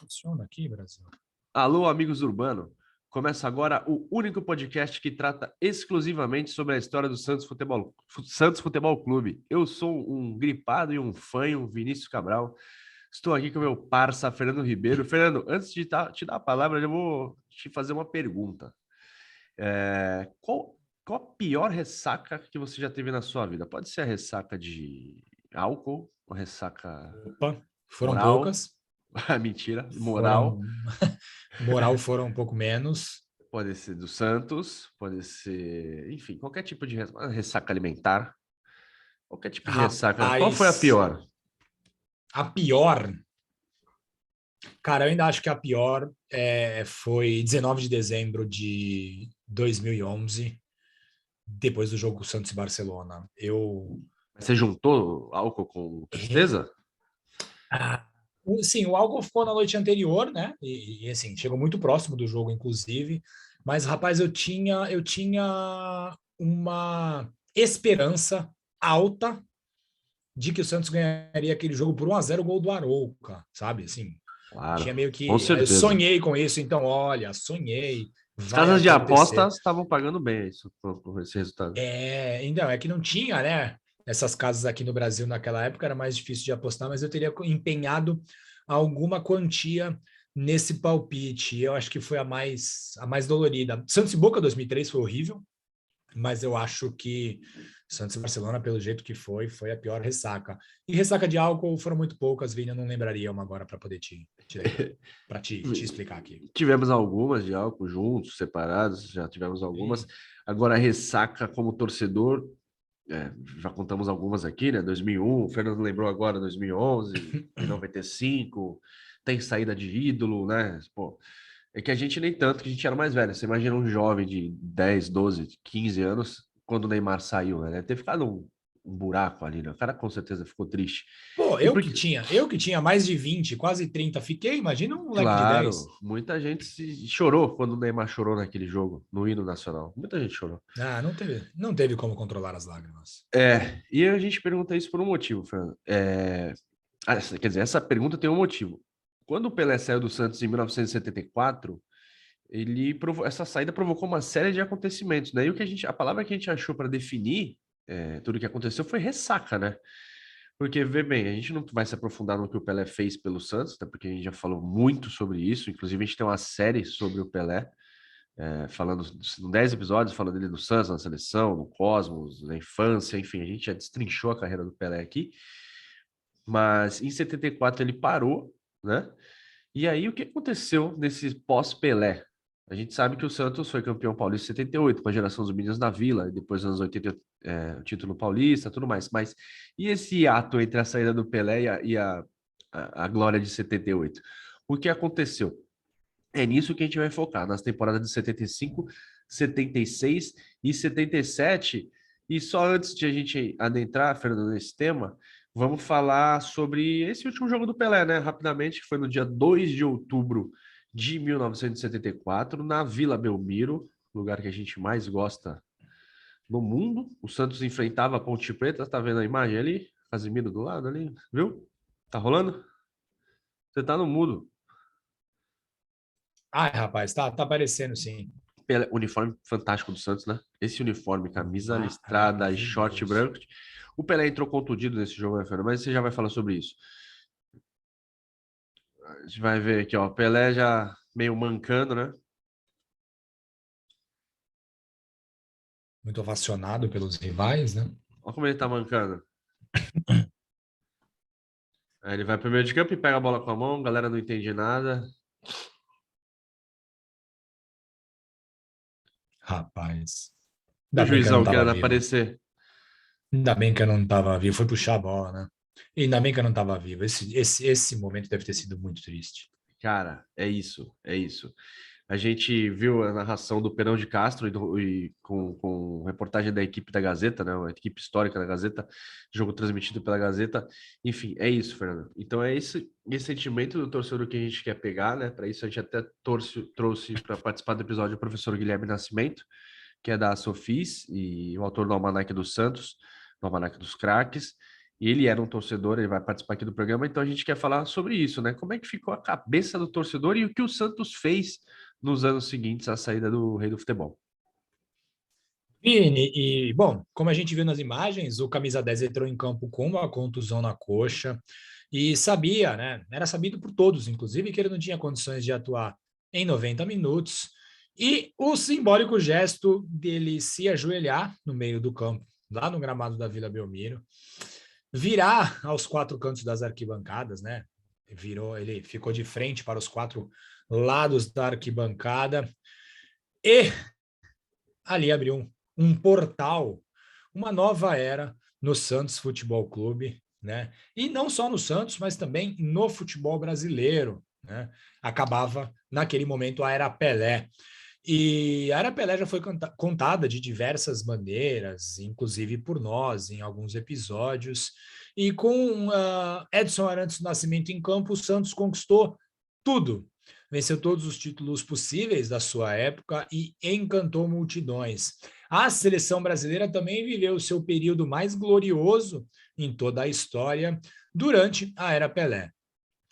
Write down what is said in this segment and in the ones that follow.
funciona aqui, Brasil? Alô, amigos Urbano. Começa agora o único podcast que trata exclusivamente sobre a história do Santos Futebol Clube. Eu sou um gripado e um fanho, Vinícius Cabral. Estou aqui com meu parça, Fernando Ribeiro. Fernando, antes de te dar a palavra, eu vou te fazer uma pergunta. Qual a pior ressaca que você já teve na sua vida? Pode ser a ressaca de álcool, ou ressaca Opa, foram moral, poucas. mentira, moral. Foram. Moral foram um pouco menos. Pode ser do Santos, pode ser, enfim, qualquer tipo de ressaca alimentar, qualquer tipo de ressaca. Qual foi a Rapaz, pior? a pior. Cara, eu ainda acho que a pior foi 19 de dezembro de 2011, depois do jogo Santos e Barcelona. Você juntou álcool com É, tristeza? sim, o álcool ficou na noite anterior, né? Assim, chegou muito próximo do jogo, inclusive. Mas, rapaz, eu tinha uma esperança alta de que o Santos ganharia aquele jogo por 1-0, gol do Arouca, sabe? Assim, tinha Claro, meio com que. Eu certeza. sonhei com isso, então, olha, sonhei, As vai casas de acontecer. apostas estavam pagando bem isso, por esse resultado. Então, é que não tinha, né? Essas casas aqui no Brasil naquela época era mais difícil de apostar, mas eu teria empenhado alguma quantia nesse palpite. Eu acho que foi a mais dolorida. Santos e Boca 2003 foi horrível, mas eu acho que Santos e Barcelona, pelo jeito que foi a pior ressaca. E ressaca de álcool foram muito poucas, Vini, eu não lembraria uma agora para poder te explicar aqui. Tivemos algumas de álcool juntos, separados, já tivemos algumas. Sim. Agora, ressaca como torcedor, já contamos algumas aqui, né? 2001, o Fernando lembrou agora 2011, em 95, tem saída de ídolo, né? Pô, é que a gente nem tanto, que a gente era mais velho. Você imagina um jovem de 10, 12, 15 anos, quando o Neymar saiu, né? Deve ter ficado um buraco ali, né? O cara com certeza ficou triste. Pô, E eu porque, que tinha, eu que tinha mais de 20, quase 30, fiquei, imagina um moleque de claro, 10. muita gente chorou quando o Neymar chorou naquele jogo, no hino nacional. Muita gente chorou. Ah, não teve como controlar as lágrimas. E a gente pergunta isso por um motivo, Fernando. Quer dizer, essa pergunta tem um motivo. Quando o Pelé saiu do Santos em 1974, essa saída provocou uma série de acontecimentos, né? E a palavra que a gente achou para definir tudo o que aconteceu foi ressaca, né? Porque, vê bem, a gente não vai se aprofundar no que o Pelé fez pelo Santos, até porque a gente já falou muito sobre isso. Inclusive, a gente tem uma série sobre o Pelé, falando, em 10 episódios, falando dele no Santos, na seleção, no Cosmos, na infância, enfim, a gente já destrinchou a carreira do Pelé aqui. Mas em 74 ele parou, né? E aí o que aconteceu nesse pós-Pelé? A gente sabe que o Santos foi campeão paulista em 78, com a geração dos meninos da Vila, e depois nos anos 80 o título paulista, tudo mais. Mas e esse ato entre a saída do Pelé e a glória de 78? O que aconteceu? É nisso que a gente vai focar, nas temporadas de 75, 76 e 77. E só antes de a gente adentrar, Fernando, nesse tema, vamos falar sobre esse último jogo do Pelé, né? Rapidamente, que foi no dia 2 de outubro de 1974, na Vila Belmiro, lugar que a gente mais gosta no mundo. O Santos enfrentava a Ponte Preta, tá vendo a imagem ali? Casimiro do lado ali, viu? Tá rolando? Você tá no mudo. Ai, rapaz, tá aparecendo sim. Uniforme fantástico do Santos, né? Esse uniforme, camisa listrada e short Maravilhoso. branco. O Pelé entrou contundido nesse jogo, né, Fernando? Mas você já vai falar sobre isso. A gente vai ver aqui, ó. Pelé já meio mancando, né? Muito ovacionado pelos rivais, né? Olha como ele tá mancando. Aí ele vai pro meio de campo e pega a bola com a mão, a galera não entende nada. Rapaz. E o Ainda bem que eu não juizão tava querendo vivo. aparecer. Ainda bem que eu não tava vivo. Foi puxar a bola, né? E ainda bem que eu não tava vivo. Esse momento deve ter sido muito triste. Cara, é isso, é isso. A gente viu a narração do Perão de Castro com reportagem da equipe da Gazeta, né? A equipe histórica da Gazeta, jogo transmitido pela Gazeta. Enfim, é isso, Fernando. Então é esse sentimento do torcedor que a gente quer pegar, né? Para isso a gente até trouxe para participar do episódio o professor Guilherme Nascimento, que é da Sofis e o autor do Almanaque dos Santos, do Almanaque dos Craques. E ele era um torcedor, ele vai participar aqui do programa, então a gente quer falar sobre isso, né? Como é que ficou a cabeça do torcedor e o que o Santos fez nos anos seguintes à saída do Rei do Futebol. Vini, e bom, como a gente viu nas imagens, o camisa 10 entrou em campo com uma contusão na coxa e sabia, né? Era sabido por todos, inclusive, que ele não tinha condições de atuar em 90 minutos. E o simbólico gesto dele se ajoelhar no meio do campo, lá no gramado da Vila Belmiro, virar aos quatro cantos das arquibancadas, né? Ele ficou de frente para os quatro lados da arquibancada e ali abriu um portal, uma nova era no Santos Futebol Clube, né? E não só no Santos, mas também no futebol brasileiro, né? Acabava naquele momento a era Pelé. E a era Pelé já foi contada de diversas maneiras, inclusive por nós em alguns episódios. E com Edson Arantes do Nascimento em campo, o Santos conquistou tudo. Venceu todos os títulos possíveis da sua época e encantou multidões. A seleção brasileira também viveu o seu período mais glorioso em toda a história durante a era Pelé.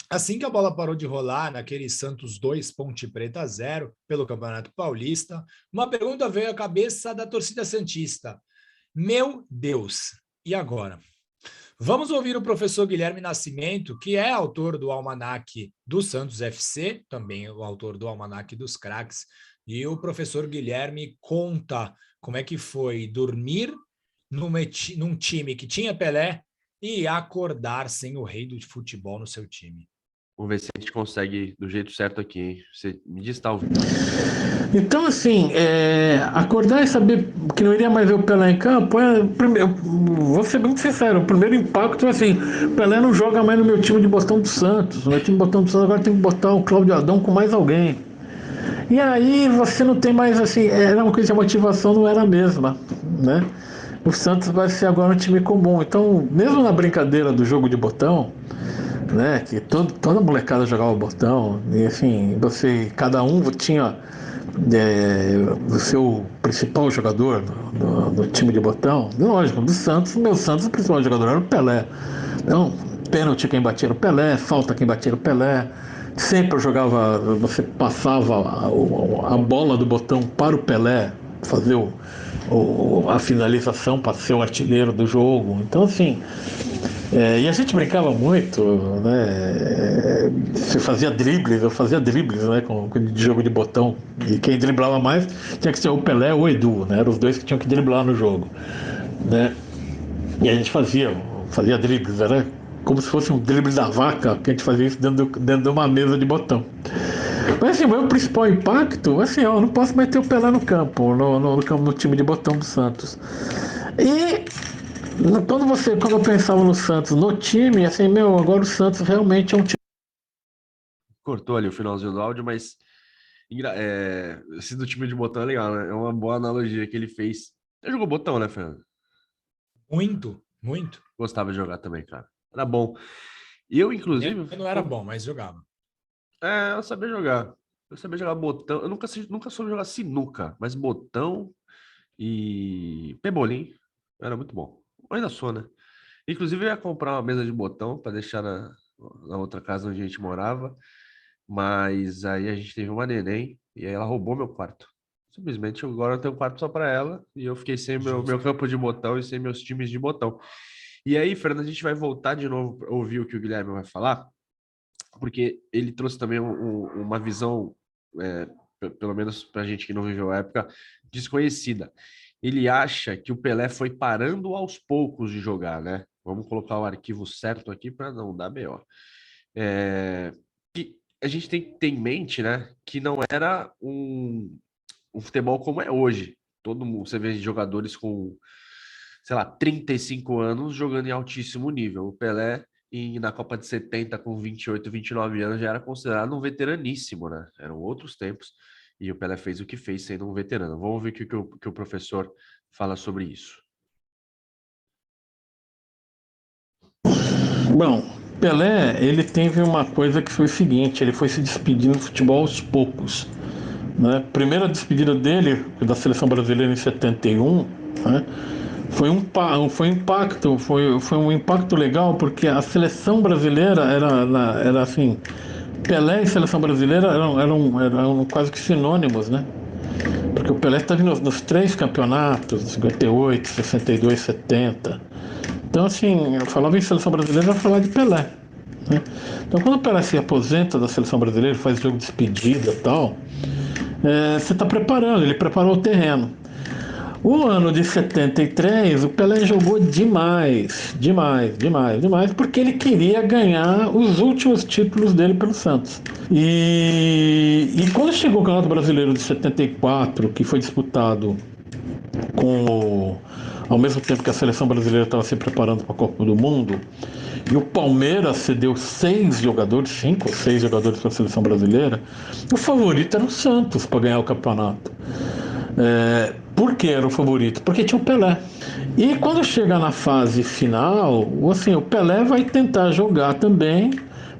Assim que a bola parou de rolar naquele Santos 2, Ponte Preta 0, pelo Campeonato Paulista, uma pergunta veio à cabeça da torcida santista. Meu Deus, e agora? Vamos ouvir o professor Guilherme Nascimento, que é autor do Almanaque do Santos FC, também o autor do Almanaque dos Craques, e o professor Guilherme conta como é que foi dormir num time que tinha Pelé e acordar sem o rei do futebol no seu time. Vamos ver se a gente consegue do jeito certo aqui, hein? Você me diz, tá ouvindo? Então, assim, acordar e saber que não iria mais ver o Pelé em campo, vou ser muito sincero, o primeiro impacto é assim, o Pelé não joga mais no meu time de Botão do Santos, o meu time de Botão do Santos agora tem que botar o Cláudio Adão com mais alguém. E aí você não tem mais, assim, era uma coisa de motivação, não era a mesma, né? O Santos vai ser agora um time comum, então, mesmo na brincadeira do jogo de botão, né, que toda molecada jogava botão, e assim, cada um tinha o seu principal jogador no time de botão. Lógico, do Santos, o meu Santos, o principal jogador era o Pelé. Então, pênalti quem batia era o Pelé, falta quem batia era o Pelé. Sempre eu jogava, você passava a bola do botão para o Pelé fazer a finalização para ser o artilheiro do jogo. Então, assim, e a gente brincava muito, né? Você fazia dribles, eu fazia dribles, né? De jogo de botão. E quem driblava mais tinha que ser o Pelé ou o Edu, né? Eram os dois que tinham que driblar no jogo, né? E a gente fazia dribles, era como se fosse um drible da vaca, que a gente fazia isso dentro de uma mesa de botão. Mas assim, o meu principal impacto, assim, eu não posso mais ter o Pelé no campo, no time de botão do Santos. E quando eu pensava no Santos, no time, assim, agora o Santos realmente é um time. Cortou ali o finalzinho do áudio, mas esse do time de botão é legal, né? É uma boa analogia que ele fez. Você jogou botão, né, Fernando? Muito, muito. Gostava de jogar também, cara. Era bom. Eu, inclusive. Eu não era bom, mas jogava. Eu sabia jogar. Eu sabia jogar botão. Eu nunca soube jogar sinuca, mas botão e pebolim era muito bom. Ainda sou, né? Inclusive, eu ia comprar uma mesa de botão para deixar na outra casa onde a gente morava, mas aí a gente teve uma neném e aí ela roubou meu quarto. Simplesmente agora eu tenho um quarto só para ela e eu fiquei sem meu campo de botão e sem meus times de botão. E aí, Fernando, a gente vai voltar de novo para ouvir o que o Guilherme vai falar, porque ele trouxe também uma visão, pelo menos para a gente que não viveu a época, desconhecida. Ele acha que o Pelé foi parando aos poucos de jogar, né? Vamos colocar o arquivo certo aqui para não dar BO. Que a gente tem que ter em mente, né, que não era um futebol como é hoje. Todo mundo, você vê jogadores com, sei lá, 35 anos jogando em altíssimo nível. O Pelé, na Copa de 70, com 28, 29 anos, já era considerado um veteraníssimo, né? Eram outros tempos. E o Pelé fez o que fez sendo um veterano. Vamos ver o que o professor fala sobre isso. Bom, Pelé, ele teve uma coisa que foi o seguinte, ele foi se despedindo do futebol aos poucos. Né? Primeira despedida dele, da seleção brasileira em 71, né? Foi um impacto legal, porque a seleção brasileira era assim, Pelé e seleção brasileira eram quase que sinônimos, né? Porque o Pelé estava nos três campeonatos, 58, 62, 70. Então, assim, eu falava em seleção brasileira, eu ia falar de Pelé. Né? Então, quando o Pelé se aposenta da seleção brasileira, faz jogo de despedida e tal, você está preparando, ele preparou o terreno. O ano de 73, o Pelé jogou demais, demais, demais, demais, porque ele queria ganhar os últimos títulos dele pelo Santos. E quando chegou o Campeonato Brasileiro de 74, que foi disputado ao mesmo tempo que a seleção brasileira estava se preparando para a Copa do Mundo, e o Palmeiras cedeu 5 ou 6 jogadores para a seleção brasileira, o favorito era o Santos para ganhar o campeonato. Por que era o favorito? Porque tinha o Pelé. E quando chega na fase final, assim, o Pelé vai tentar jogar também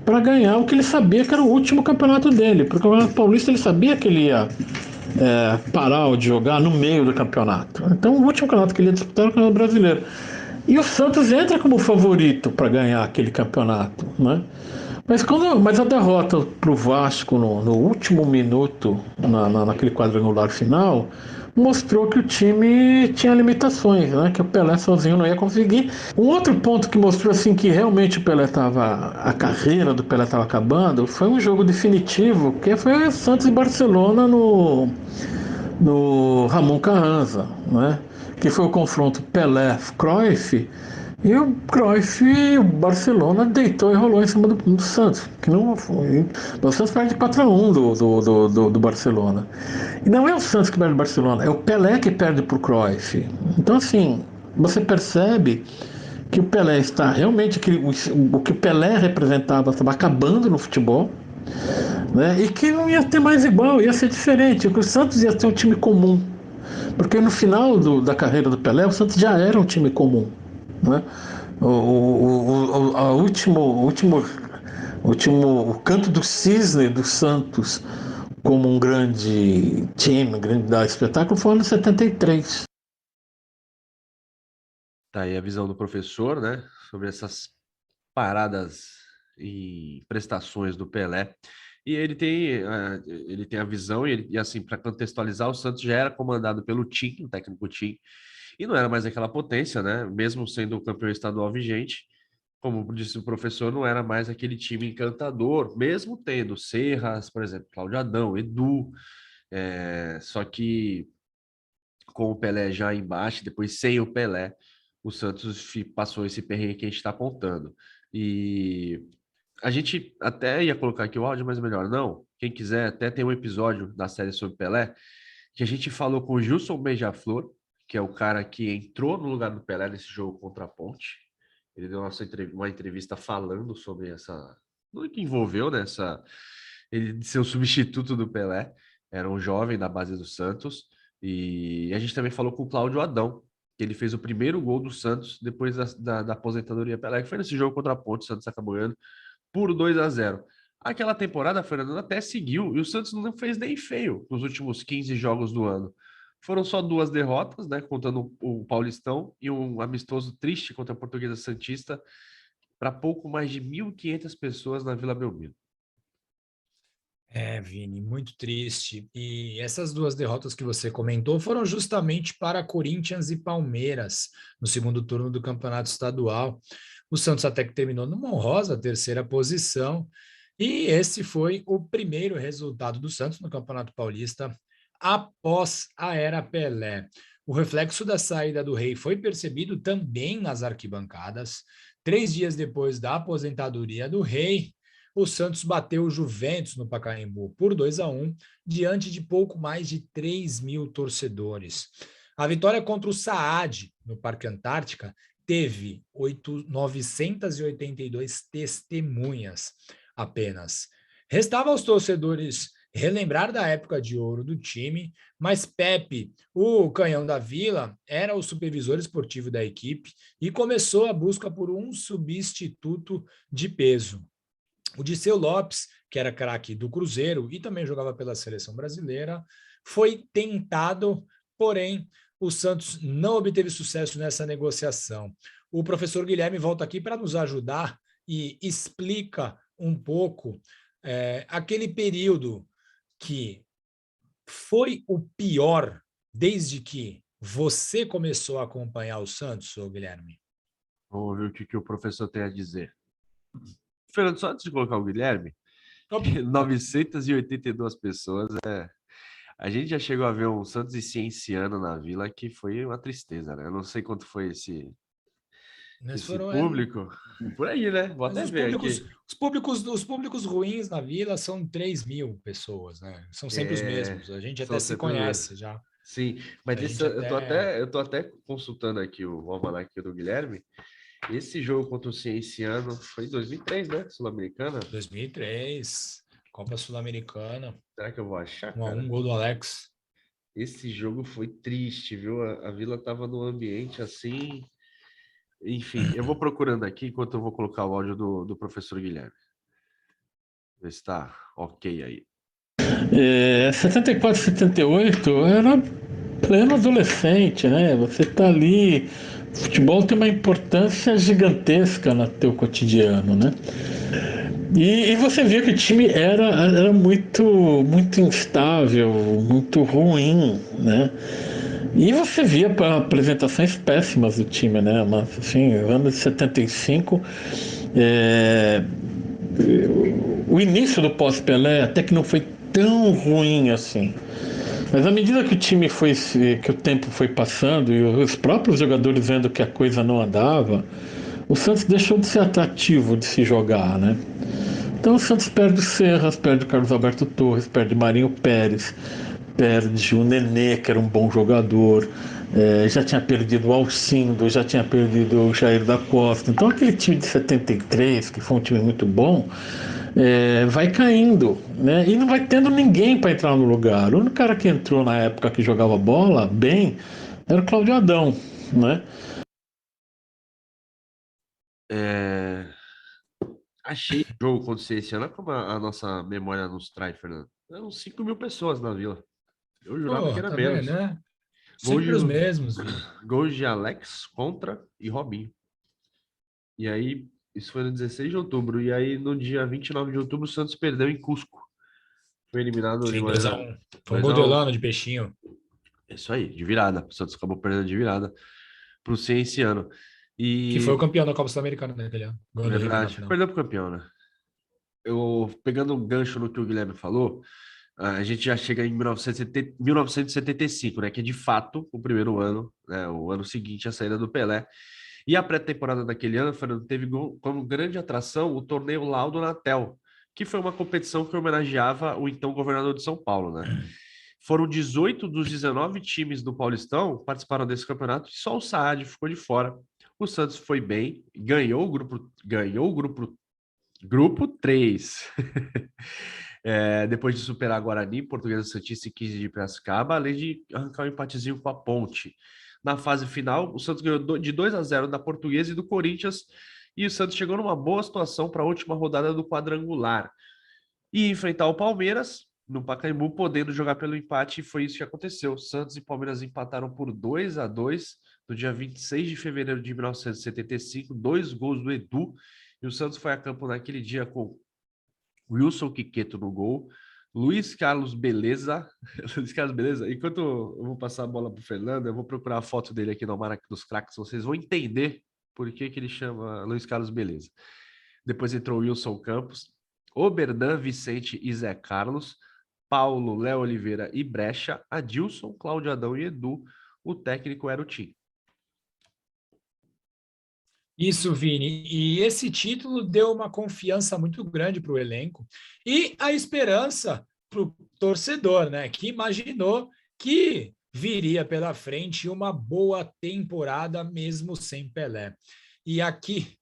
para ganhar o que ele sabia que era o último campeonato dele. Porque o Campeonato Paulista ele sabia que ele ia parar de jogar no meio do campeonato. Então o último campeonato que ele ia disputar era o Campeonato Brasileiro. E o Santos entra como favorito para ganhar aquele campeonato, né? Mas a derrota para o Vasco no último minuto, naquele quadrangular final, mostrou que o time tinha limitações, né? Que o Pelé sozinho não ia conseguir. Um outro ponto que mostrou assim que realmente a carreira do Pelé estava acabando, foi um jogo definitivo, que foi Santos e Barcelona no Ramon Carranza, né? Que foi o confronto Pelé-Cruyff, e o Cruyff, o Barcelona deitou e rolou em cima do Santos, que não foi. O Santos perde 4-1 do Barcelona. E não é o Santos que perde o Barcelona, é o Pelé que perde pro Cruyff. Então, assim, você percebe que o Pelé está realmente. O que o Pelé representava estava acabando no futebol, né? E que não ia ter mais igual, ia ser diferente. Que o Santos ia ser um time comum. Porque no final da carreira do Pelé, o Santos já era um time comum. Né? O canto do cisne do Santos como um grande time, um grande espetáculo, foi no 73. Tá aí a visão do professor, né, sobre essas paradas e prestações do Pelé. E ele tem a visão, e assim, para contextualizar, o Santos já era comandado pelo Tim, o técnico Tim, e não era mais aquela potência, né? Mesmo sendo o campeão estadual vigente, como disse o professor, não era mais aquele time encantador, mesmo tendo Serras, por exemplo, Cláudio Adão, Edu, só que com o Pelé já embaixo, depois sem o Pelé, o Santos passou esse perrengue que a gente está contando. E a gente até ia colocar aqui o áudio, mas é melhor não. Quem quiser, até tem um episódio da série sobre Pelé, que a gente falou com o Gilson Beija-Flor, que é o cara que entrou no lugar do Pelé nesse jogo contra a Ponte. Ele deu uma entrevista falando sobre essa. No que envolveu nessa. Ele ser o substituto do Pelé. Era um jovem da base do Santos. E a gente também falou com o Cláudio Adão, que ele fez o primeiro gol do Santos depois da aposentadoria Pelé, que foi nesse jogo contra a Ponte. O Santos acabou ganhando por 2-0. Aquela temporada, Fernando, até seguiu e o Santos não fez nem feio nos últimos 15 jogos do ano. Foram só 2 derrotas, né, contando o Paulistão e um amistoso triste contra a Portuguesa Santista para pouco mais de 1.500 pessoas na Vila Belmiro. Vini, muito triste. E essas duas derrotas que você comentou foram justamente para Corinthians e Palmeiras no segundo turno do Campeonato Estadual. O Santos até que terminou numa honrosa terceira posição. E esse foi o primeiro resultado do Santos no Campeonato Paulista após a era Pelé. O reflexo da saída do Rei foi percebido também nas arquibancadas. 3 dias depois da aposentadoria do Rei, o Santos bateu o Juventus no Pacaembu por 2-1, diante de pouco mais de 3 mil torcedores. A vitória contra o Saad, no Parque Antártica, teve 982 testemunhas apenas. Restava aos torcedores relembrar da época de ouro do time, mas Pepe, o canhão da Vila, era o supervisor esportivo da equipe e começou a busca por um substituto de peso. O Diceu Lopes, que era craque do Cruzeiro e também jogava pela seleção brasileira, foi tentado, porém o Santos não obteve sucesso nessa negociação. O professor Guilherme volta aqui para nos ajudar e explica um pouco aquele período que foi o pior desde que você começou a acompanhar o Santos, ô Guilherme. Vamos ver o que o professor tem a dizer. Fernando, só antes de colocar o Guilherme, 982 pessoas. A gente já chegou a ver um Santos e Cienciano na Vila, que foi uma tristeza, né? Eu não sei quanto foi esse público. Por aí, né? Vou até ver aqui. Os públicos ruins na Vila são 3.000 pessoas, né? São sempre os mesmos. A gente até se conhece já. Sim, mas eu tô até consultando aqui o almanaque do Guilherme. Esse jogo contra o Cienciano foi em 2003, né? Sul-Americana? 2003, Copa Sul-Americana. Será que eu vou achar, cara? 1-1, gol do Alex. Esse jogo foi triste, viu? A Vila tava num ambiente assim... Enfim, eu vou procurando aqui enquanto eu vou colocar o áudio do professor Guilherme. Ver se tá ok aí. 74, 78 era pleno adolescente, né? Você tá ali, futebol tem uma importância gigantesca no teu cotidiano, né? E você via que o time era muito instável, muito ruim, né? E você via apresentações péssimas do time, né? Mas, assim, anos de 75, o início do pós-Pelé até que não foi tão ruim assim. Mas à medida que que o tempo foi passando e os próprios jogadores vendo que a coisa não andava, o Santos deixou de ser atrativo de se jogar, né? Então o Santos perde o Serras, perde o Carlos Alberto Torres, perde Marinho Pérez, perde o Nenê, que era um bom jogador, já tinha perdido o Alcindo, já tinha perdido o Jair da Costa. Então aquele time de 73, que foi um time muito bom, vai caindo, né? E não vai tendo ninguém para entrar no lugar. O único cara que entrou na época que jogava bola bem era o Cláudio Adão, né? Achei o jogo acontecer esse ano, como a nossa memória nos traz, Fernando. Eram 5.000 pessoas na Vila. Eu jurava que era tá menos. Vendo, né? Sempre os mesmos, Vini. Gols de Alex, Contra e Robinho. E aí, isso foi no 16 de outubro. E aí, no dia 29 de outubro, o Santos perdeu em Cusco. Foi eliminado de 2-1. Foi um gol de Elano de peixinho. Isso aí, de virada. O Santos acabou perdendo de virada para o Cienciano. Que foi o campeão da Copa Sul-Americana naquele ano. É verdade, perdeu pro campeão, né? Eu, pegando um gancho no que o Guilherme falou, a gente já chega em 1975, né? Que é de fato o primeiro ano, né? O ano seguinte à saída do Pelé. E a pré-temporada daquele ano, Fernando, teve como grande atração o torneio Laudo Natel, que foi uma competição que homenageava o então governador de São Paulo, né? Foram 18 dos 19 times do Paulistão participaram desse campeonato e só o Saad ficou de fora. O Santos foi bem, ganhou o grupo 3. Depois de superar Guarani, Portuguesa Santista e 15 de Piracicaba, além de arrancar um empatezinho com a Ponte. Na fase final, o Santos ganhou de 2-0 da Portuguesa e do Corinthians, e o Santos chegou numa boa situação para a última rodada do quadrangular. E enfrentar o Palmeiras no Pacaembu, podendo jogar pelo empate, e foi isso que aconteceu. Santos e Palmeiras empataram por 2-2 no dia 26 de fevereiro de 1975, 2 gols do Edu, e o Santos foi a campo naquele dia com Wilson Quiqueto no gol, Luiz Carlos Beleza. Enquanto eu vou passar a bola para o Fernando, eu vou procurar a foto dele aqui no Almanaque dos Craques, vocês vão entender por que ele chama Luiz Carlos Beleza. Depois entrou Wilson Campos, Oberdan, Vicente e Zé Carlos, Paulo, Léo Oliveira e Brecha, Adilson, Cláudio Adão e Edu. O técnico era o Tim. Isso, Vini. E esse título deu uma confiança muito grande para o elenco e a esperança para o torcedor, né? Que imaginou que viria pela frente uma boa temporada mesmo sem Pelé. E aqui,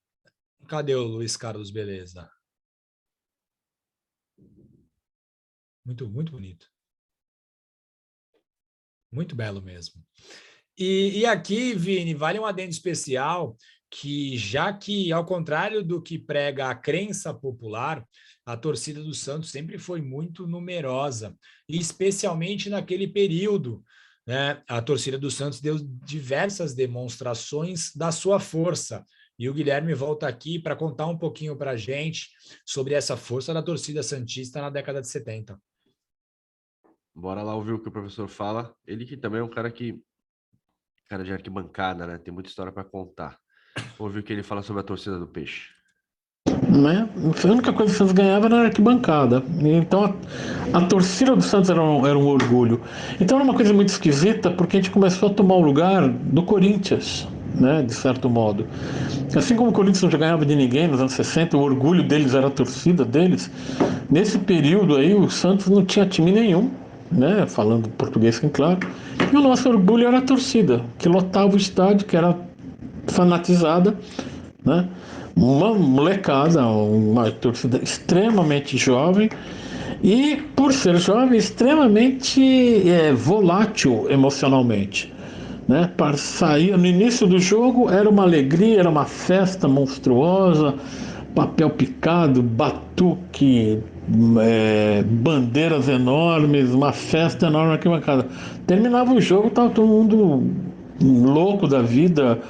cadê o Luiz Carlos Beleza? Muito, muito bonito. Muito belo mesmo. E aqui, Vini, vale um adendo especial que, já que, ao contrário do que prega a crença popular, a torcida do Santos sempre foi muito numerosa, e especialmente naquele período né, a torcida do Santos deu diversas demonstrações da sua força. E o Guilherme volta aqui para contar um pouquinho para a gente sobre essa força da torcida santista na década de 70. Bora lá ouvir o que o professor fala. Ele que também é um cara de arquibancada, né? Tem muita história para contar. Vamos ouvir o que ele fala sobre a torcida do Peixe. Né? A única coisa que o Santos ganhava era a arquibancada. Então a torcida do Santos era um orgulho. Então era uma coisa muito esquisita porque a gente começou a tomar o lugar do Corinthians, né? De certo modo. Assim como o Corinthians não ganhava de ninguém nos anos 60, o orgulho deles era a torcida deles. Nesse período aí o Santos não tinha time nenhum, né? Falando português, claro. E o nosso orgulho era a torcida, que lotava o estádio, que era fanatizada, né? Uma molecada, uma torcida extremamente jovem e, por ser jovem, extremamente volátil emocionalmente. Né? Para sair no início do jogo era uma alegria, era uma festa monstruosa, papel picado, batuque, bandeiras enormes, uma festa enorme aqui na casa. Terminava o jogo, estava todo mundo louco da vida,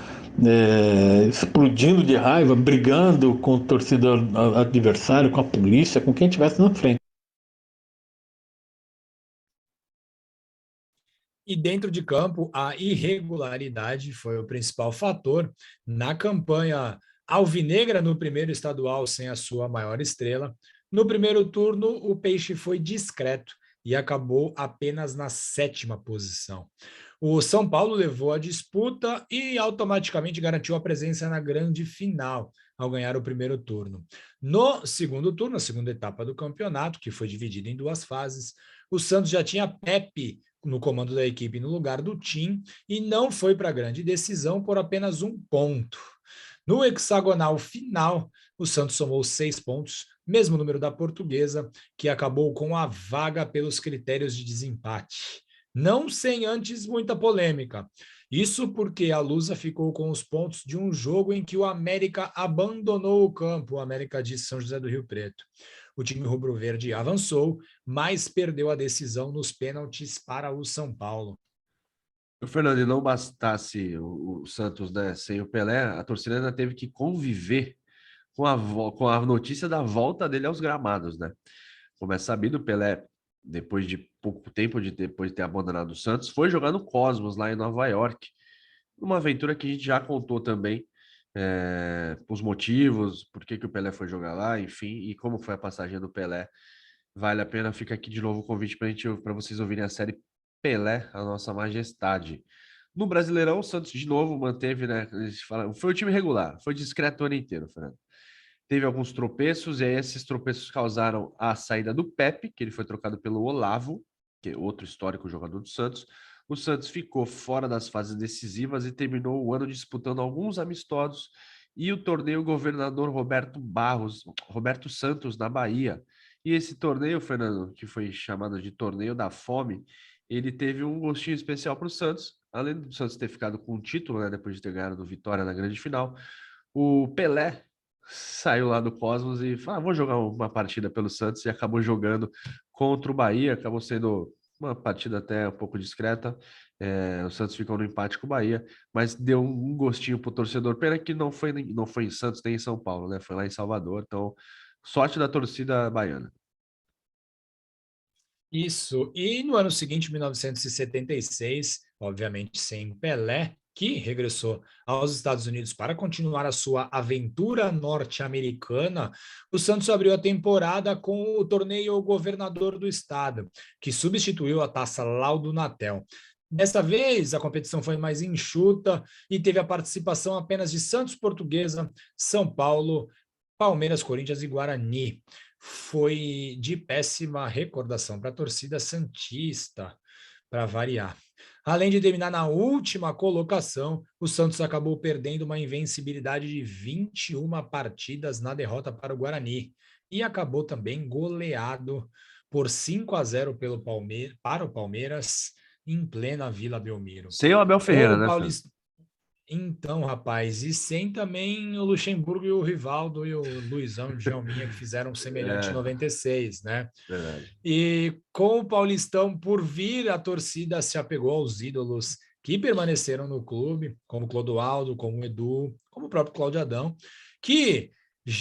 explodindo de raiva, brigando com o torcedor adversário, com a polícia, com quem estivesse na frente. E dentro de campo, a irregularidade foi o principal fator na campanha alvinegra no primeiro estadual sem a sua maior estrela. No primeiro turno, o Peixe foi discreto e acabou apenas na 7ª posição. O São Paulo levou a disputa e automaticamente garantiu a presença na grande final, ao ganhar o primeiro turno. No segundo turno, a segunda etapa do campeonato, que foi dividida em 2 fases, o Santos já tinha Pepe no comando da equipe no lugar do Tim e não foi para a grande decisão por apenas 1 ponto. No hexagonal final, o Santos somou 6 pontos, mesmo número da Portuguesa, que acabou com a vaga pelos critérios de desempate. Não sem antes muita polêmica. Isso porque a Lusa ficou com os pontos de um jogo em que o América abandonou o campo, o América de São José do Rio Preto. O time rubro-verde avançou, mas perdeu a decisão nos pênaltis para o São Paulo. O Fernando, e não bastasse o Santos, né, sem o Pelé, a torcida ainda teve que conviver com a notícia da volta dele aos gramados, né? Como é sabido, o Pelé, depois de pouco tempo, depois de ter abandonado o Santos, foi jogar no Cosmos, lá em Nova York. Uma aventura que a gente já contou também, os motivos, por que o Pelé foi jogar lá, enfim, e como foi a passagem do Pelé. Vale a pena, fica aqui de novo o convite para vocês ouvirem a série Pelé, a Nossa Majestade. No Brasileirão, o Santos de novo manteve, né? Foi o time regular, foi discreto o ano inteiro, Fernando. Teve alguns tropeços, e aí esses tropeços causaram a saída do Pepe, que ele foi trocado pelo Olavo, que é outro histórico jogador do Santos. O Santos ficou fora das fases decisivas e terminou o ano disputando alguns amistosos e o torneio Governador Roberto Santos, na Bahia. E esse torneio, Fernando, que foi chamado de Torneio da Fome, ele teve um gostinho especial para o Santos, além do Santos ter ficado com o título, né, depois de ter ganhado do Vitória na grande final. O Pelé saiu lá do Cosmos e falou, vou jogar uma partida pelo Santos, e acabou jogando contra o Bahia, acabou sendo uma partida até um pouco discreta. O Santos ficou no empate com o Bahia, mas deu um gostinho pro torcedor. Pena que não foi em Santos nem em São Paulo, né? Foi lá em Salvador. Então, sorte da torcida baiana. Isso. E no ano seguinte, 1976, obviamente sem Pelé, que regressou aos Estados Unidos para continuar a sua aventura norte-americana, o Santos abriu a temporada com o torneio Governador do Estado, que substituiu a Taça Laudo Natel. Dessa vez, a competição foi mais enxuta e teve a participação apenas de Santos Portuguesa, São Paulo, Palmeiras, Corinthians e Guarani. Foi de péssima recordação para a torcida santista, para variar. Além de terminar na última colocação, o Santos acabou perdendo uma invencibilidade de 21 partidas na derrota para o Guarani e acabou também goleado por 5-0 para o Palmeiras em plena Vila Belmiro. Sem o Abel Ferreira, O né, Fernando? Paulista Então, rapaz, e sem também o Luxemburgo e o Rivaldo e o Luizão e o Djalminha que fizeram um semelhante em É, 96, né? verdade. E com o Paulistão por vir, a torcida se apegou aos ídolos que permaneceram no clube, como o Clodoaldo, como o Edu, como o próprio Cláudio Adão, que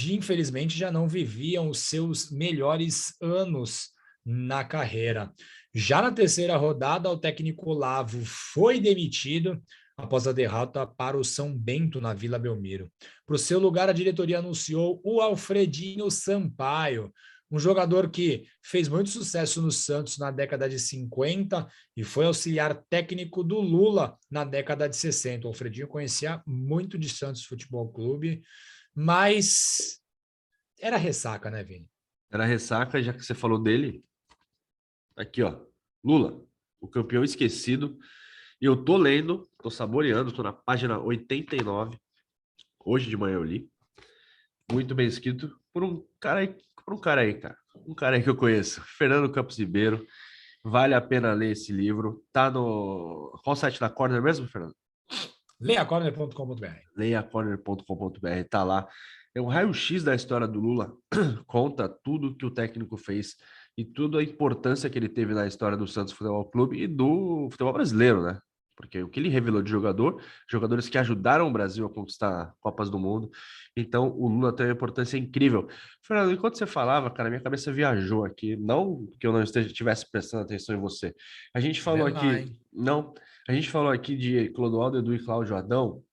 infelizmente já não viviam os seus melhores anos na carreira. Já na terceira rodada, o técnico Olavo foi demitido após a derrota para o São Bento na Vila Belmiro. Para o seu lugar, a diretoria anunciou o Alfredinho Sampaio, um jogador que fez muito sucesso no Santos na década de 50 e foi auxiliar técnico do Lula na década de 60. O Alfredinho conhecia muito de Santos Futebol Clube, mas era ressaca, né, Vini? Era ressaca, já que você falou dele. Aqui, ó. Lula, o campeão esquecido. E eu tô lendo, tô saboreando, tô na página 89. Hoje de manhã eu li. Muito bem escrito por um cara aí, cara. Um cara aí que eu conheço, Fernando Campos Ribeiro. Vale a pena ler esse livro. Tá no. Qual site da Corner mesmo, Fernando? Leacorner.com.br. Leiacorner.com.br, tá lá. É um raio-x da história do Lula, conta tudo que o técnico fez e toda a importância que ele teve na história do Santos Futebol Clube e do futebol brasileiro, né? Porque o que ele revelou de jogador, jogadores que ajudaram o Brasil a conquistar Copas do Mundo. Então, o Lula tem uma importância incrível. Fernando, enquanto você falava, cara, minha cabeça viajou aqui. Não que eu não estivesse prestando atenção em você. A gente Tá falou vendo lá, aqui, hein? não, a gente falou aqui de Clodoaldo, Edu e Cláudio Adão,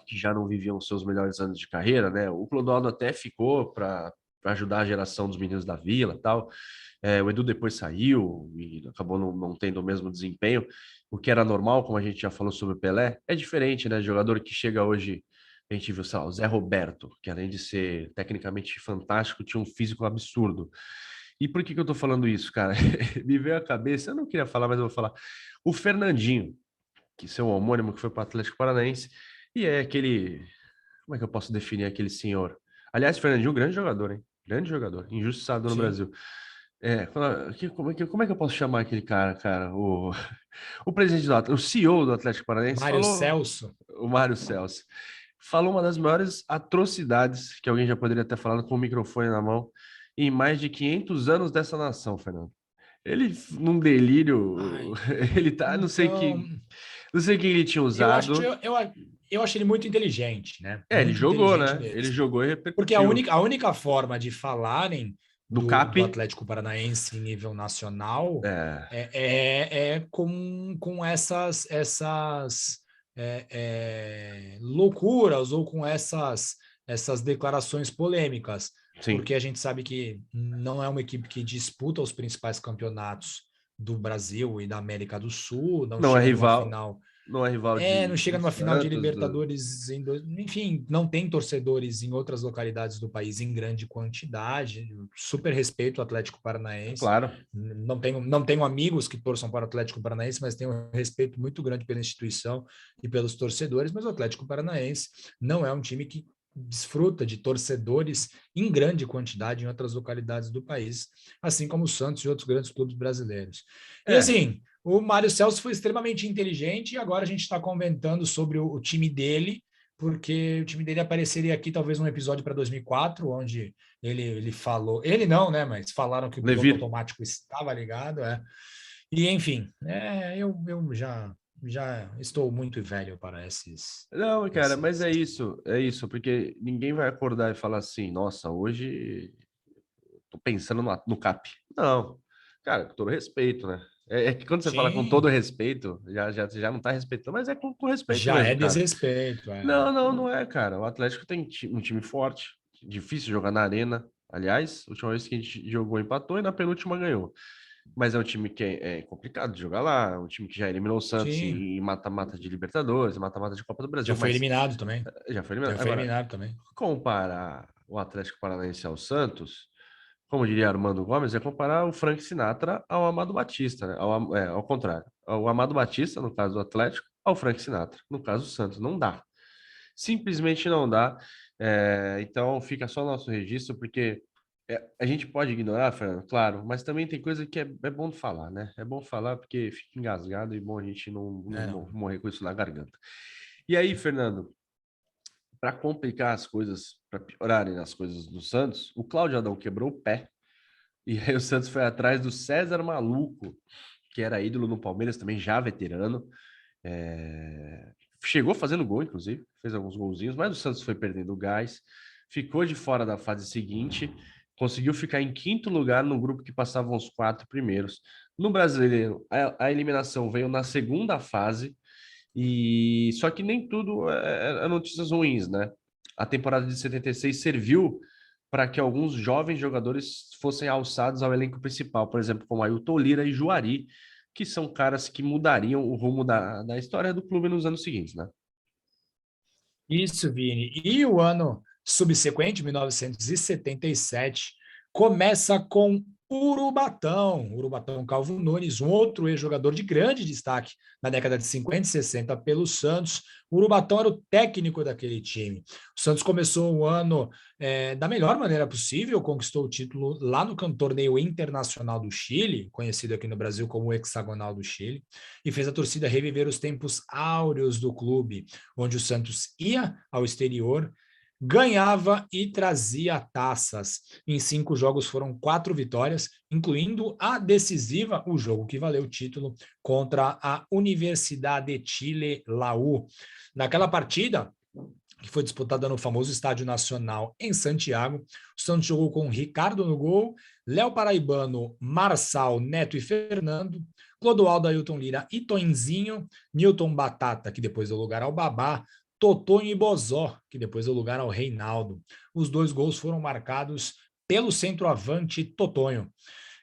que já não viviam seus melhores anos de carreira, né? O Clodoaldo até ficou para ajudar a geração dos meninos da Vila, tal. O Edu depois saiu e acabou não tendo o mesmo desempenho, o que era normal, como a gente já falou sobre o Pelé. É diferente, né? Jogador que chega hoje, a gente viu, sei lá, o Zé Roberto, que além de ser tecnicamente fantástico, tinha um físico absurdo. E por que eu tô falando isso, cara? Me veio à cabeça, eu não queria falar, mas eu vou falar. O Fernandinho, que seu homônimo que foi para o Atlético Paranaense, e é aquele. Como é que eu posso definir aquele senhor? Aliás, Fernandinho, grande jogador, hein? Grande jogador, injustiçado no Sim. Brasil. Como é que eu posso chamar aquele cara? O presidente do Atlético, o CEO do Atlético Paranaense Mário falou, Celso. o Mário Celso, falou uma das maiores atrocidades que alguém já poderia ter falado com o microfone na mão em mais de 500 anos dessa nação, Fernando. Ele, num delírio, Ai, ele tá, então, não sei quem ele tinha eu acho, usado. eu acho ele muito inteligente, né? Ele Muito jogou, inteligente né? Ele mesmo. jogou e Porque repercutiu. a única forma de falarem Do do Cap, Atlético Paranaense em nível nacional é, é com loucuras ou com essas declarações polêmicas, sim, porque a gente sabe que não é uma equipe que disputa os principais campeonatos do Brasil e da América do Sul, não não é chega numa rival, final não é rival não chega do numa final de Santos, Libertadores, enfim, não tem torcedores em outras localidades do país em grande quantidade. Super respeito ao Atlético Paranaense. claro. Não tenho amigos que torçam para o Atlético Paranaense, mas tenho um respeito muito grande pela instituição e pelos torcedores. Mas o Atlético Paranaense não é um time que desfruta de torcedores em grande quantidade em outras localidades do país, assim como o Santos e outros grandes clubes brasileiros. E É, assim, o Mário Celso foi extremamente inteligente e agora a gente está comentando sobre o time dele, porque o time dele apareceria aqui talvez num episódio para 2004, onde ele falou, ele não, né? Mas falaram que o piloto Levir. automático estava ligado, E enfim, eu já estou muito velho para Não, cara, mas esses. é isso, porque ninguém vai acordar e falar assim, nossa, hoje tô pensando no Cap. Não, cara, com todo respeito, né? É que quando você fala com todo Sim, respeito, já não tá respeitando, mas é com respeito já é mesmo, cara. desrespeito. Não é, cara. O Atlético tem um time forte, difícil jogar na arena. Aliás, a última vez que a gente jogou empatou e na penúltima ganhou. Mas é um time que é complicado de jogar lá, é um time que já eliminou o Santos Sim, em mata-mata de Libertadores, mata-mata de Copa do já Brasil, foi mas eliminado também. já foi Já eliminado. foi Agora, eliminado também. comparar o Atlético Paranaense ao Santos, como diria Armando Gomes, é comparar o Frank Sinatra ao Amado Batista, né? Ao contrário. O Amado Batista, no caso do Atlético, ao Frank Sinatra, no caso do Santos. Não dá. Simplesmente não dá. Então fica só o nosso registro, porque a gente pode ignorar, Fernando, claro, mas também tem coisa que é bom falar, né? É bom falar porque fica engasgado e bom a gente não Não. morrer com isso na garganta. E aí, Fernando, para complicar as coisas, para piorarem as coisas do Santos, o Cláudio Adão quebrou o pé. E aí o Santos foi atrás do César Maluco, que era ídolo no Palmeiras também, já veterano. Chegou fazendo gol, inclusive, fez alguns golzinhos, mas o Santos foi perdendo o gás, ficou de fora da fase seguinte, conseguiu ficar em quinto lugar no grupo que passavam os 4 primeiros. No Brasileiro, a eliminação veio na segunda fase, e só que nem tudo é notícias ruins, né? A temporada de 76 serviu para que alguns jovens jogadores fossem alçados ao elenco principal, por exemplo, como Ailton Lira e Juari, que são caras que mudariam o rumo da história do clube nos anos seguintes, né? Isso, Vini. E o ano subsequente, 1977, começa com Urubatão Calvo Nunes, um outro ex-jogador de grande destaque na década de 50 e 60 pelo Santos. O Urubatão era o técnico daquele time. O Santos começou o ano da melhor maneira possível, conquistou o título lá no torneio internacional do Chile, conhecido aqui no Brasil como o Hexagonal do Chile, e fez a torcida reviver os tempos áureos do clube, onde o Santos ia ao exterior, ganhava e trazia taças. Em 5 jogos foram 4 vitórias, incluindo a decisiva, o jogo que valeu o título contra a Universidade de Chile, Laú. Naquela partida, que foi disputada no famoso Estádio Nacional em Santiago, o Santos jogou com Ricardo no gol, Léo Paraibano, Marçal, Neto e Fernando, Clodoaldo, Ailton Lira e Tonzinho, Newton Batata, que depois deu lugar ao Babá, Totonho e Bozó, que depois deu lugar ao Reinaldo. Os 2 gols foram marcados pelo centroavante Totonho.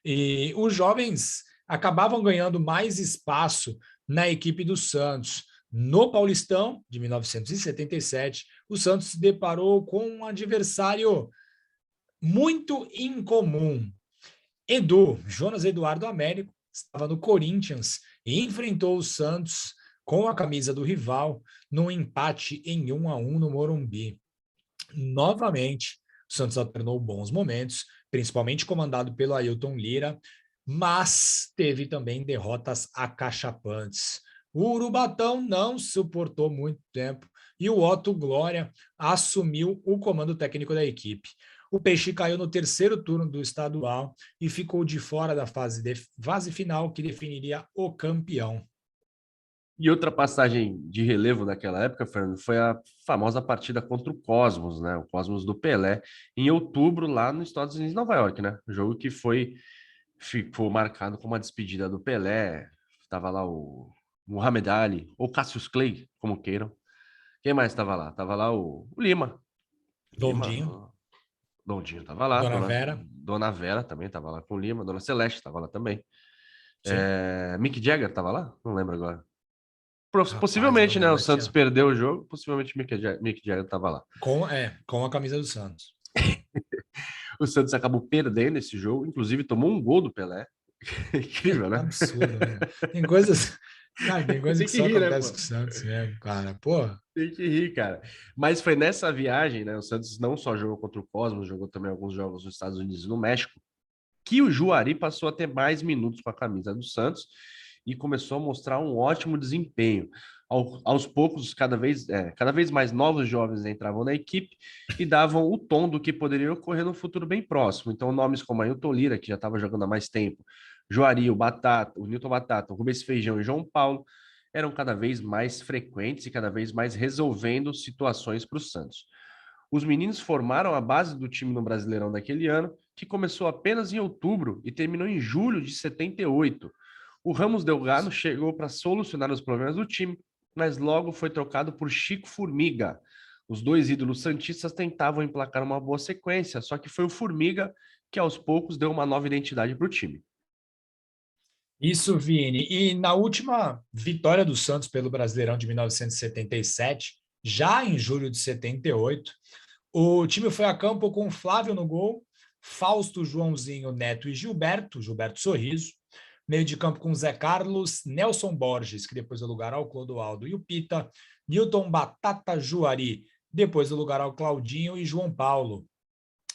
E os jovens acabavam ganhando mais espaço na equipe do Santos. No Paulistão, de 1977, o Santos se deparou com um adversário muito incomum. Jonas Eduardo Américo, estava no Corinthians e enfrentou o Santos com a camisa do rival num empate em 1-1 no Morumbi. Novamente, o Santos alternou bons momentos, principalmente comandado pelo Ailton Lira, mas teve também derrotas acachapantes. O Urubatão não suportou muito tempo e o Otto Glória assumiu o comando técnico da equipe. O Peixe caiu no 3º turno do estadual e ficou de fora da fase final que definiria o campeão. E outra passagem de relevo naquela época, Fernando, foi a famosa partida contra o Cosmos, né? O Cosmos do Pelé, em outubro, lá nos Estados Unidos, Nova York, né? O jogo que ficou marcado como a despedida do Pelé. Tava lá o Muhammad Ali, ou Cassius Clay, como queiram. Quem mais estava lá? Tava lá o Lima. Dondinho. Dondinho tava lá. Dona Vera. Dona Vera também tava lá com o Lima. Dona Celeste tava lá também. Sim. Mick Jagger tava lá? Não lembro agora. Rapaz, Possivelmente, né? O agora Santos perdeu o jogo, possivelmente Mick Jagger estava lá. Com a camisa do Santos. O Santos acabou perdendo esse jogo, inclusive tomou um gol do Pelé. Incrível, né? Absurdo, né? Tem coisas, cara, tem coisa Tem que que só rir, né, acontece pô? com o Santos mesmo, cara. Pô, Tem que rir, cara. Mas foi nessa viagem, né? O Santos não só jogou contra o Cosmos, jogou também alguns jogos nos Estados Unidos e no México, que o Juari passou a ter mais minutos com a camisa do Santos e começou a mostrar um ótimo desempenho. Aos poucos, cada vez mais novos jovens entravam na equipe e davam o tom do que poderia ocorrer no futuro bem próximo. Então, nomes como Ailton Lira, que já estava jogando há mais tempo, Juari, o Newton Batata, o Rubens Feijão e João Paulo eram cada vez mais frequentes e cada vez mais resolvendo situações para o Santos. Os meninos formaram a base do time no Brasileirão daquele ano, que começou apenas em outubro e terminou em julho de 78. O Ramos Delgado chegou para solucionar os problemas do time, mas logo foi trocado por Chico Formiga. Os 2 ídolos santistas tentavam emplacar uma boa sequência, só que foi o Formiga que aos poucos deu uma nova identidade para o time. isso, Vini. E na última vitória do Santos pelo Brasileirão de 1977, já em julho de 78, o time foi a campo com Flávio no gol, Fausto, Joãozinho, Neto e Gilberto Sorriso. Meio de campo com Zé Carlos, Nelson Borges, que depois deu lugar ao Clodoaldo e o Pita, Newton Batata Juari, depois deu lugar ao Claudinho e João Paulo.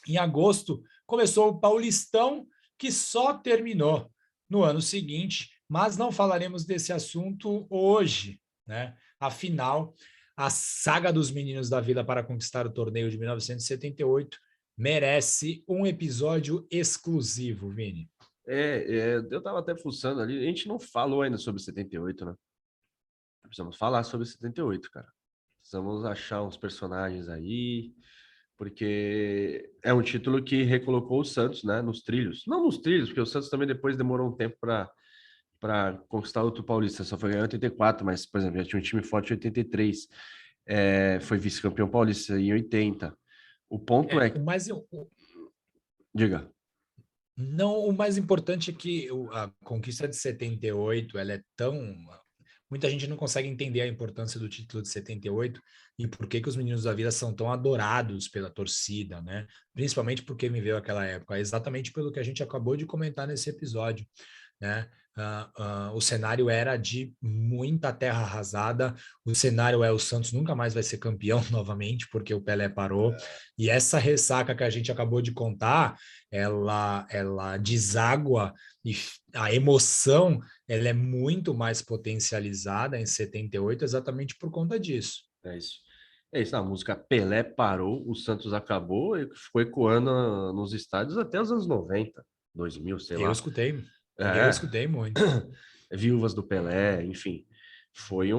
Em agosto, começou o Paulistão, que só terminou no ano seguinte, mas não falaremos desse assunto hoje, né? Afinal, a saga dos meninos da Vila para conquistar o torneio de 1978 merece um episódio exclusivo, Vini. Eu tava até fuçando ali, a gente não falou ainda sobre 78, né? Precisamos falar sobre 78, cara. Precisamos achar uns personagens aí, porque é um título que recolocou o Santos, né, nos trilhos. Não nos trilhos, porque o Santos também depois demorou um tempo para conquistar outro paulista, só foi ganhar em 84, mas, por exemplo, já tinha um time forte em 83, foi vice-campeão paulista em 80. O ponto é que... Diga. Não, o mais importante é que a conquista de 78, ela é tão... Muita gente não consegue entender a importância do título de 78 e por que os meninos da Vila são tão adorados pela torcida, né? Principalmente porque me veio aquela época, exatamente pelo que a gente acabou de comentar nesse episódio, né? O cenário era de muita terra arrasada, o cenário o Santos nunca mais vai ser campeão novamente, porque o Pelé parou, e essa ressaca que a gente acabou de contar, ela deságua, e a emoção ela é muito mais potencializada em 78 exatamente por conta disso. É isso. É isso, a música Pelé parou, o Santos acabou e ficou ecoando nos estádios até os anos 90, 2000, sei lá. Eu escutei muito. Viúvas do Pelé, enfim. Foi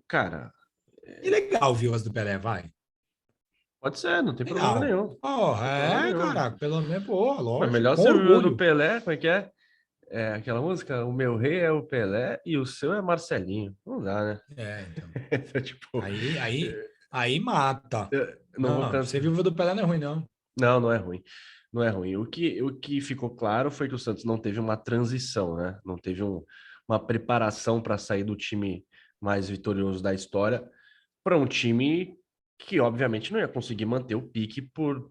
cara... E legal, Viúvas do Pelé, vai. Pode ser, não tem problema nenhum. Caraca, pelo menos, lógico. Mas melhor ser Viúva do Pelé, como é que é? É aquela música, o meu rei é o Pelé e o seu é Marcelinho. Não dá, né? Então. Tipo, aí mata. Não, ser Viúva do Pelé não é ruim, não. Não é ruim. Não é ruim. O que ficou claro foi que o Santos não teve uma transição, né? Não teve uma preparação para sair do time mais vitorioso da história para um time que, obviamente, não ia conseguir manter o pique por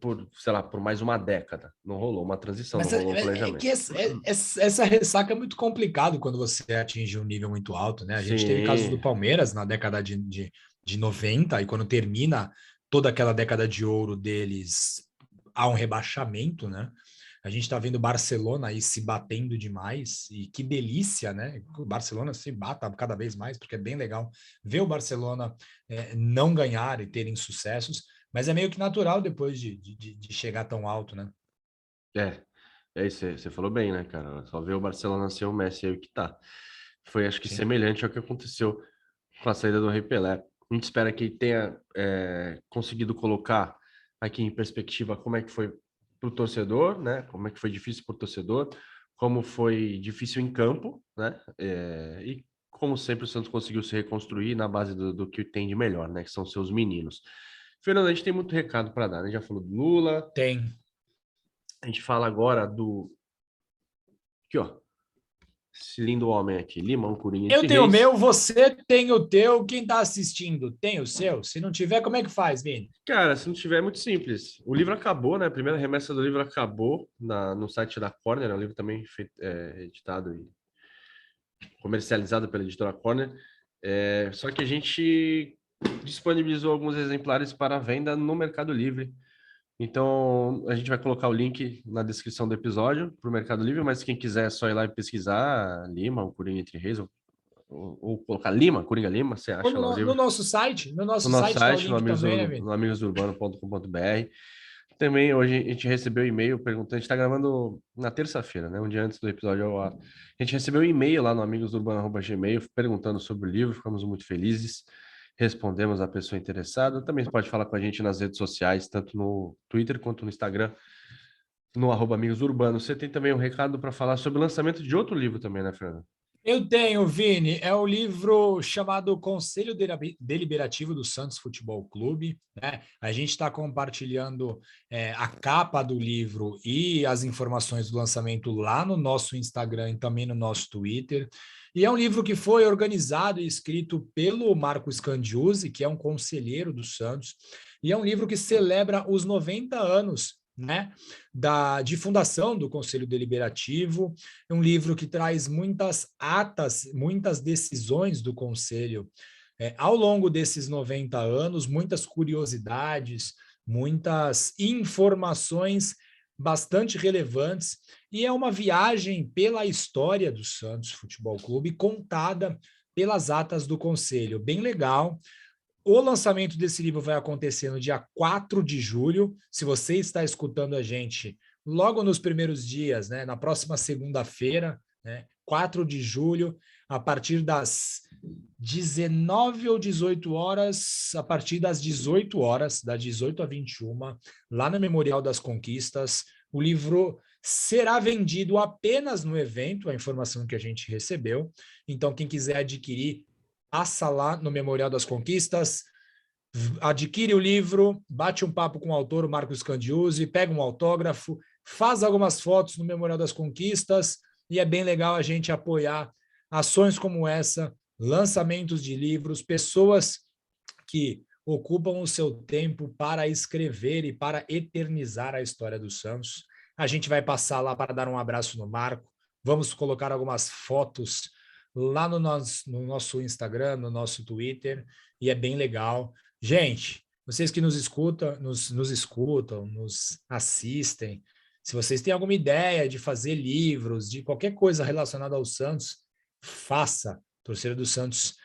mais uma década. Não rolou uma transição, não rolou um planejamento. Essa ressaca é muito complicado quando você atinge um nível muito alto, né? A gente teve casos do Palmeiras na década de 90, e quando termina toda aquela década de ouro deles, há um rebaixamento, né? A gente está vendo o Barcelona aí se batendo demais, e que delícia, né? O Barcelona se bata cada vez mais, porque é bem legal ver o Barcelona não ganhar e terem sucessos, mas é meio que natural depois de chegar tão alto, né? É isso, você falou bem, né, cara? Só ver o Barcelona ser o Messi aí que tá. Foi, acho que, semelhante ao que aconteceu com a saída do Rei Pelé. A gente espera que ele tenha conseguido colocar aqui em perspectiva como é que foi para o torcedor, né? Como é que foi difícil para o torcedor, como foi difícil em campo, né? E como sempre o Santos conseguiu se reconstruir na base do que tem de melhor, né? Que são seus meninos. Fernando, a gente tem muito recado para dar, né? Já falou do Lula. Tem. A gente fala agora do... Aqui, ó. Esse lindo homem aqui, Limão, Coringa. Eu tenho o meu, você tem o teu. Quem está assistindo tem o seu? Se não tiver, como é que faz, Vini? Cara, se não tiver, é muito simples. O livro acabou, né? A primeira remessa do livro acabou no site da Corner. O livro também foi editado e comercializado pela editora Corner. Só que a gente disponibilizou alguns exemplares para venda no Mercado Livre. Então, a gente vai colocar o link na descrição do episódio para o Mercado Livre, mas quem quiser é só ir lá e pesquisar Lima, o Coringa Entre Reis, ou colocar Lima, Coringa Lima, você acha lá o livro. No nosso site? No nosso site, tá o link também, né, no amigosdourbano.com.br. Também hoje a gente recebeu e-mail perguntando, a gente está gravando na terça-feira, né, um dia antes do episódio. A gente recebeu um e-mail lá no amigosdourbano.gmail perguntando sobre o livro, ficamos muito felizes, respondemos a pessoa interessada. Também pode falar com a gente nas redes sociais, tanto no Twitter quanto no Instagram, no @amigosdourbano. Você tem também um recado para falar sobre o lançamento de outro livro também, né, Fernando? Eu tenho, Vini, é o livro chamado Conselho Deliberativo do Santos Futebol Clube, né? A gente está compartilhando a capa do livro e as informações do lançamento lá no nosso Instagram e também no nosso Twitter. E é um livro que foi organizado e escrito pelo Marco Scandiuzzi, que é um conselheiro do Santos, e é um livro que celebra os 90 anos, né, de fundação do Conselho Deliberativo. É um livro que traz muitas atas, muitas decisões do Conselho ao longo desses 90 anos, muitas curiosidades, muitas informações bastante relevantes, e é uma viagem pela história do Santos Futebol Clube, contada pelas atas do Conselho. Bem legal. O lançamento desse livro vai acontecer no dia 4 de julho. Se você está escutando a gente logo nos primeiros dias, né, na próxima segunda-feira, né, 4 de julho, a partir das 19 ou 18 horas, a partir das 18 horas, das 18 a 21, lá no Memorial das Conquistas, o livro será vendido apenas no evento, a informação que a gente recebeu. Então, quem quiser adquirir, passa lá no Memorial das Conquistas, adquire o livro, bate um papo com o autor, o Marcos Candiuzzi, pega um autógrafo, faz algumas fotos no Memorial das Conquistas, e é bem legal a gente apoiar ações como essa, lançamentos de livros, pessoas que ocupam o seu tempo para escrever e para eternizar a história do Santos. A gente vai passar lá para dar um abraço no Marco, vamos colocar algumas fotos lá no nosso Instagram, no nosso Twitter, e é bem legal. Gente, vocês que nos escutam, nos assistem, se vocês têm alguma ideia de fazer livros, de qualquer coisa relacionada ao Santos, faça. A torcida do Santos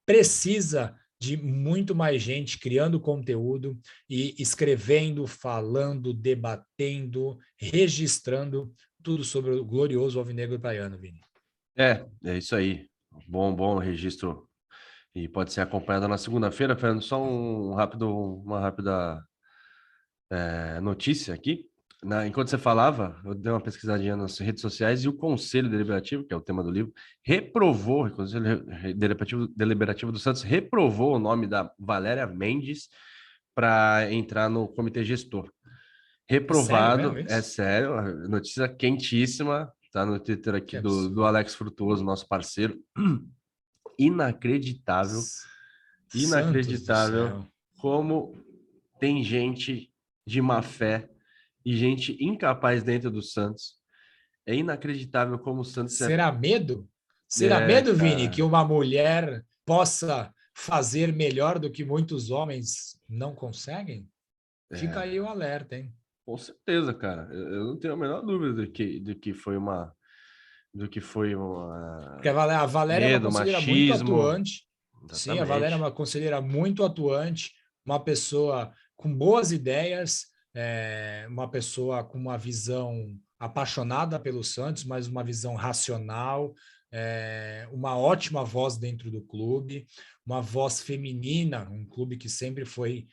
precisa de muito mais gente criando conteúdo e escrevendo, falando, debatendo, registrando tudo sobre o glorioso alvinegro praiano, Vini. É isso aí. Bom registro. E pode ser acompanhado na segunda-feira, Fernando. Só uma rápida notícia aqui. Enquanto você falava, eu dei uma pesquisadinha nas redes sociais e o Conselho Deliberativo, que é o tema do livro, o Conselho Deliberativo do Santos reprovou o nome da Valéria Mendes para entrar no comitê gestor. Reprovado, é sério, notícia quentíssima, tá no Twitter aqui do Alex Frutuoso, nosso parceiro. Inacreditável como tem gente de má fé e gente incapaz dentro do Santos. É inacreditável como o Santos... Será medo? Será medo, Vini, que uma mulher possa fazer melhor do que muitos homens não conseguem? Fica aí o alerta, hein? Com certeza, cara. Eu não tenho a menor dúvida do que foi uma... Porque a Valéria é uma conselheira muito atuante. Exatamente. Sim, a Valéria é uma conselheira muito atuante, uma pessoa com boas ideias, uma pessoa com uma visão apaixonada pelo Santos, mas uma visão racional, uma ótima voz dentro do clube, uma voz feminina, um clube que sempre foi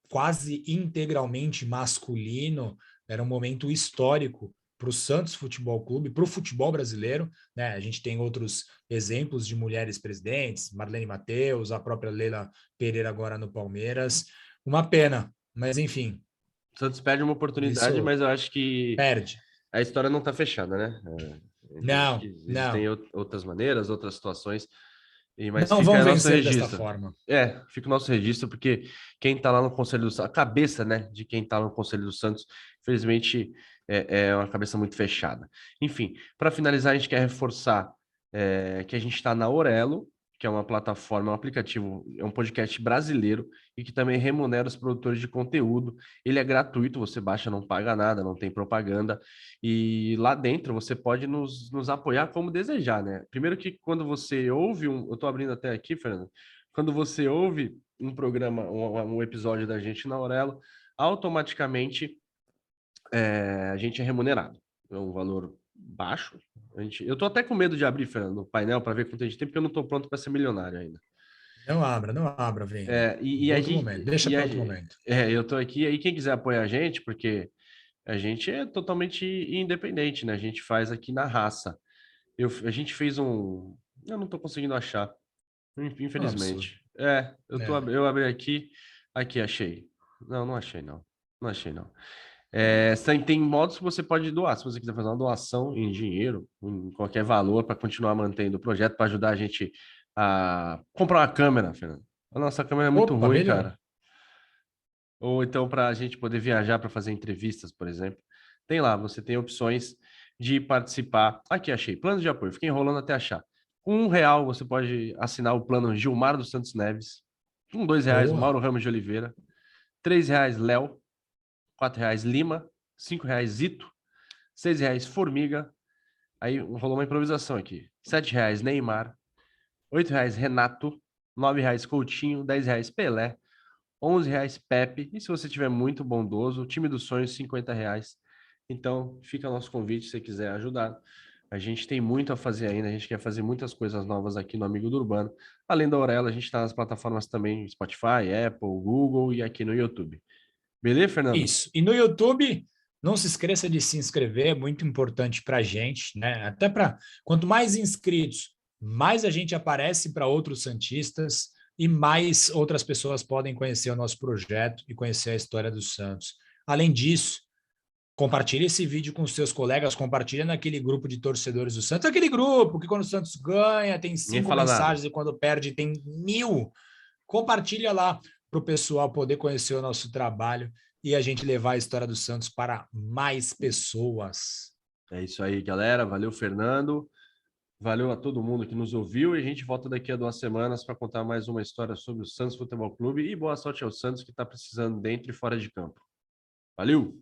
quase integralmente masculino, era um momento histórico para o Santos Futebol Clube, para o futebol brasileiro, né? A gente tem outros exemplos de mulheres presidentes, Marlene Matheus, a própria Leila Pereira agora no Palmeiras. Uma pena, mas enfim. O Santos perde uma oportunidade, mas eu acho que perde. A história não está fechada, né? Não, existem outras maneiras, outras situações. Mas não fica vão o nosso vencer registro. desta forma. Fica o nosso registro, porque quem está lá no Conselho do Santos, a cabeça, né, de quem está no Conselho do Santos, infelizmente, é uma cabeça muito fechada. Enfim, para finalizar, a gente quer reforçar que a gente está na Orelo, que é uma plataforma, um aplicativo, é um podcast brasileiro e que também remunera os produtores de conteúdo. Ele é gratuito, você baixa, não paga nada, não tem propaganda. E lá dentro você pode nos apoiar como desejar, né? Primeiro que quando você ouve eu estou abrindo até aqui, Fernando, quando você ouve um programa, um episódio da gente na Aurelo, automaticamente a gente é remunerado. É um valor baixo. Eu tô até com medo de abrir, Fernando, no painel para ver quanto a gente tem, porque eu não tô pronto para ser milionário ainda. Não abra, vem. Deixa para outro momento. Eu tô aqui, aí quem quiser apoiar a gente, porque a gente é totalmente independente, né? A gente faz aqui na raça. A gente fez um... Eu não tô conseguindo achar, infelizmente. Eu abri aqui. Aqui, achei. Não achei, não. Não achei, não. Tem modos que você pode doar. Se você quiser fazer uma doação em dinheiro, em qualquer valor, para continuar mantendo o projeto, para ajudar a gente a comprar uma câmera, Fernando. A nossa câmera é muito ruim, melhor. Cara. Ou então para a gente poder viajar para fazer entrevistas, por exemplo. Tem lá, você tem opções de participar. Aqui, achei. Plano de apoio. Fiquei enrolando até achar. Com R$1 você pode assinar o plano Gilmar dos Santos Neves. Com R$2, Mauro Ramos de Oliveira. R$3, Léo. R$4 Lima, R$5 Zito, R$6 Formiga, aí rolou uma improvisação aqui, R$7 Neymar, R$8 Renato, R$ 9 Coutinho, R$ 10 Pelé, R$ 11 Pepe, e se você tiver muito bondoso, o time dos sonhos, R$ 50. Então, fica nosso convite se você quiser ajudar. A gente tem muito a fazer ainda, a gente quer fazer muitas coisas novas aqui no Amigo do Urbano. Além da Aurelo, a gente está nas plataformas também, Spotify, Apple, Google e aqui no YouTube. Beleza, Fernando? Isso. E no YouTube, não se esqueça de se inscrever, é muito importante para a gente, né? Até para quanto mais inscritos, mais a gente aparece para outros santistas e mais outras pessoas podem conhecer o nosso projeto e conhecer a história do Santos. Além disso, compartilhe esse vídeo com os seus colegas, compartilhe naquele grupo de torcedores do Santos, aquele grupo que quando o Santos ganha tem Ninguém 5 fala nada. mensagens e quando perde tem 1.000. Compartilha lá para o pessoal poder conhecer o nosso trabalho e a gente levar a história do Santos para mais pessoas. É isso aí, galera. Valeu, Fernando. Valeu a todo mundo que nos ouviu e a gente volta daqui a 2 semanas para contar mais uma história sobre o Santos Futebol Clube e boa sorte ao Santos que está precisando dentro e fora de campo. Valeu!